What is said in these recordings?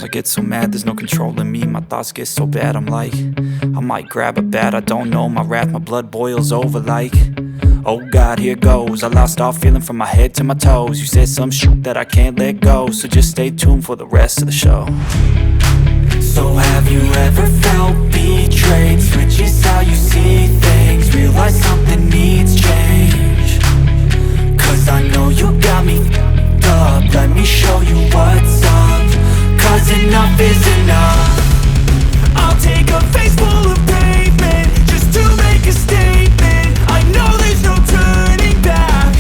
Sometimes I get so mad, there's no controlling me. My thoughts get so bad, I'm like, I might grab a bat, I don't know. My wrath, my blood boils over like, oh God, here goes. I lost all feeling from my head to my toes. You said some shit that I can't let go, so just stay tuned for the rest of the show. So have you ever felt betrayed? Switches how you see things, realize something needs change. Cause I know you got me f***ed up, let me show you what's up. Cause enough is enough. I'll take a face full of pavement just to make a statement. I know there's no turning back.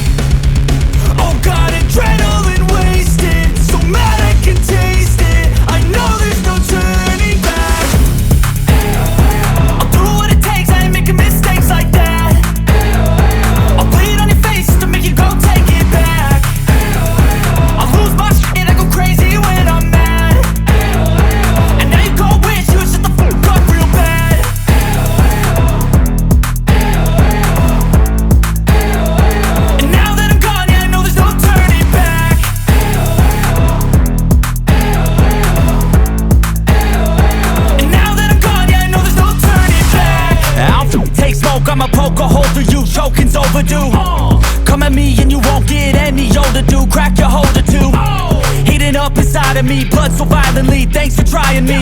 Oh God, adrenaline wasted, so mad I can taste it. I know there's no turning back. I'll do what it takes, I ain't making mistakes like that. I'll bleed on your face to make you go take it back. I'll lose my shit, I go crazy when I'm mad. And now you go wish you would shut the fuck up real bad. And now that I'm gone, yeah, I know there's no turning back. And now that I'm gone, yeah, I know there's no turning back. I don't take smoke, I'ma poke a hole through you, choking's overdue. Come at me and you won't get any older, dude. Crack your holder too. Heating up inside of me, blood so violently. Thanks for trying me.